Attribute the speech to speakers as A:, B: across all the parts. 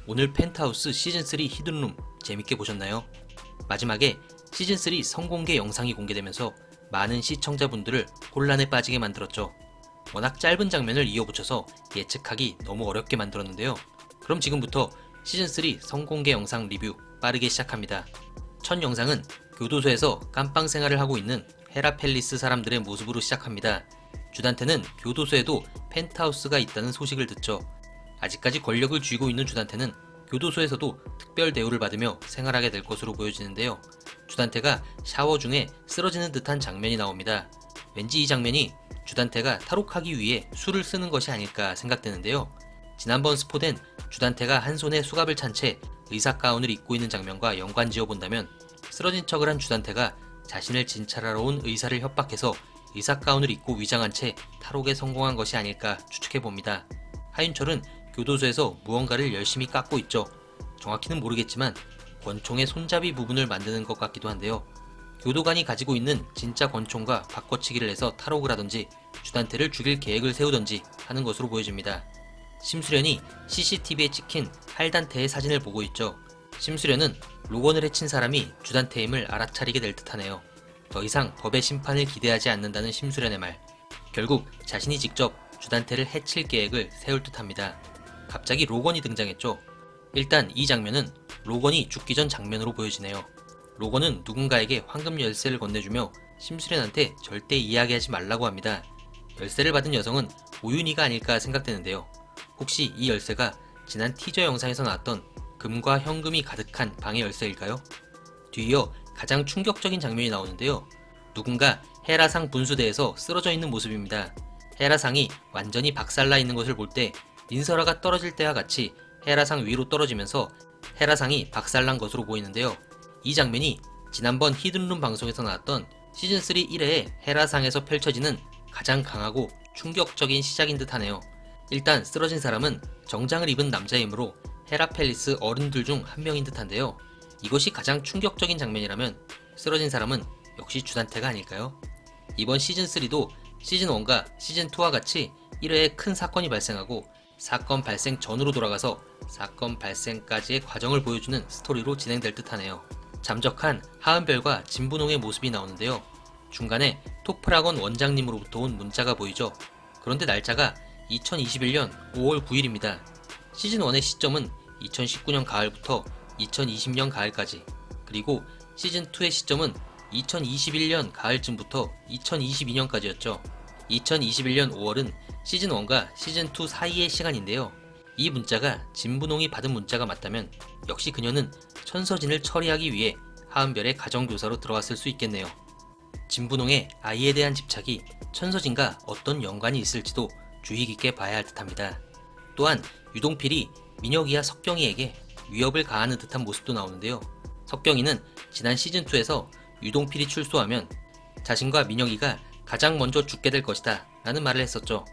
A: 오늘 펜트하우스 시즌3 히든룸 재밌게 보셨나요? 마지막에 시즌3 선공개 영상이 공개되면서 많은 시청자분들을 혼란에 빠지게 만들었죠. 워낙 짧은 장면을 이어붙여서 예측하기 너무 어렵게 만들었는데요. 그럼 지금부터 시즌3 선공개 영상 리뷰 빠르게 시작합니다. 첫 영상은 교도소에서 깜빵 생활을 하고 있는 헤라 팰리스 사람들의 모습으로 시작합니다. 주단테는 교도소에도 펜트하우스가 있다는 소식을 듣죠. 아직까지 권력을 쥐고 있는 주단테는 교도소에서도 특별 대우를 받으며 생활하게 될 것으로 보여지는데요. 주단테가 샤워 중에 쓰러지는 듯한 장면이 나옵니다. 왠지 이 장면이 주단테가 탈옥하기 위해 술을 쓰는 것이 아닐까 생각되는데요. 지난번 스포된 주단테가 한 손에 수갑을 찬 채 의사 가운을 입고 있는 장면과 연관지어 본다면 쓰러진 척을 한 주단테가 자신을 진찰하러 온 의사를 협박해서 의사 가운을 입고 위장한 채 탈옥에 성공한 것이 아닐까 추측해봅니다. 하윤철은 교도소에서 무언가를 열심히 깎고 있죠. 정확히는 모르겠지만 권총의 손잡이 부분을 만드는 것 같기도 한데요. 교도관이 가지고 있는 진짜 권총과 바꿔치기를 해서 탈옥을 하던지 주단테를 죽일 계획을 세우던지 하는 것으로 보여집니다. 심수련이 CCTV에 찍힌 할단테의 사진을 보고 있죠. 심수련은 로건을 해친 사람이 주단테임을 알아차리게 될 듯하네요. 더 이상 법의 심판을 기대하지 않는다는 심수련의 말. 결국 자신이 직접 주단테를 해칠 계획을 세울 듯합니다. 갑자기 로건이 등장했죠. 일단 이 장면은 로건이 죽기 전 장면으로 보여지네요. 로건은 누군가에게 황금 열쇠를 건네주며 심수련한테 절대 이야기하지 말라고 합니다. 열쇠를 받은 여성은 오윤희가 아닐까 생각되는데요. 혹시 이 열쇠가 지난 티저 영상에서 나왔던 금과 현금이 가득한 방의 열쇠일까요? 뒤이어 가장 충격적인 장면이 나오는데요. 누군가 헤라상 분수대에서 쓰러져 있는 모습입니다. 헤라상이 완전히 박살나 있는 것을 볼 때 린서라가 떨어질 때와 같이 헤라상 위로 떨어지면서 헤라상이 박살난 것으로 보이는데요. 이 장면이 지난번 히든룸 방송에서 나왔던 시즌3 1회의 헤라상에서 펼쳐지는 가장 강하고 충격적인 시작인 듯 하네요. 일단 쓰러진 사람은 정장을 입은 남자이므로 헤라 팰리스 어른들 중 한 명인 듯 한데요. 이것이 가장 충격적인 장면이라면 쓰러진 사람은 역시 주단테가 아닐까요? 이번 시즌3도 시즌1과 시즌2와 같이 1회에 큰 사건이 발생하고 사건 발생 전으로 돌아가서 사건 발생까지의 과정을 보여주는 스토리로 진행될 듯 하네요. 잠적한 하은별과 진분홍의 모습이 나오는데요. 중간에 토프라건 원장님으로부터 온 문자가 보이죠. 그런데 날짜가 2021년 5월 9일입니다. 시즌1의 시점은 2019년 가을부터 2020년 가을까지, 그리고 시즌2의 시점은 2021년 가을쯤부터 2022년까지였죠. 2021년 5월은 시즌1과 시즌2 사이의 시간인데요. 이 문자가 진분홍이 받은 문자가 맞다면 역시 그녀는 천서진을 처리하기 위해 하은별의 가정교사로 들어왔을 수 있겠네요. 진분홍의 아이에 대한 집착이 천서진과 어떤 연관이 있을지도 주의 깊게 봐야 할 듯합니다. 또한 유동필이 민혁이와 석경이에게 위협을 가하는 듯한 모습도 나오는데요. 석경이는 지난 시즌2에서 유동필이 출소하면 자신과 민혁이가 가장 먼저 죽게 될 것이다 라는 말을 했었죠.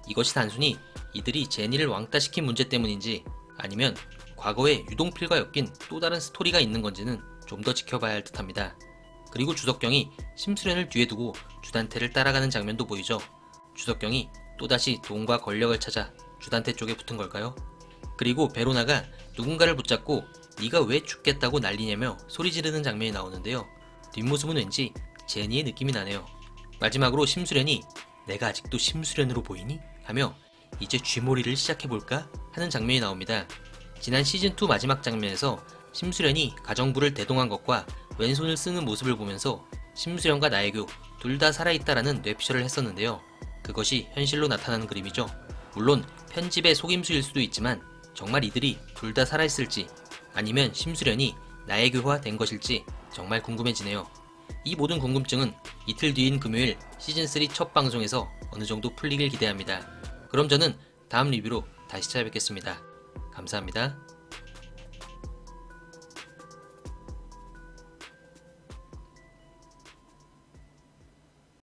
A: 이것이 단순히 이들이 제니를 왕따시킨 문제 때문인지 아니면 과거에 유동필과 엮인 또 다른 스토리가 있는 건지는 좀 더 지켜봐야 할 듯합니다. 그리고 주석경이 심수련을 뒤에 두고 주단테를 따라가는 장면도 보이죠. 주석경이 또다시 돈과 권력을 찾아 주단테 쪽에 붙은 걸까요? 그리고 베로나가 누군가를 붙잡고 네가 왜 죽겠다고 난리냐며 소리 지르는 장면이 나오는데요. 뒷모습은 왠지 제니의 느낌이 나네요. 마지막으로 심수련이 내가 아직도 심수련으로 보이니? 하며 이제 쥐몰이를 시작해볼까? 하는 장면이 나옵니다. 지난 시즌2 마지막 장면에서 심수련이 가정부를 대동한 것과 왼손을 쓰는 모습을 보면서 심수련과 나혜교 둘 다 살아있다라는 뇌피셜을 했었는데요. 그것이 현실로 나타나는 그림이죠. 물론 편집의 속임수일 수도 있지만 정말 이들이 둘 다 살아있을지 아니면 심수련이 나혜교화 된 것일지 정말 궁금해지네요. 이 모든 궁금증은 이틀 뒤인 금요일 시즌3 첫 방송에서 어느 정도 풀리길 기대합니다. 그럼 저는 다음 리뷰로 다시 찾아뵙겠습니다. 감사합니다.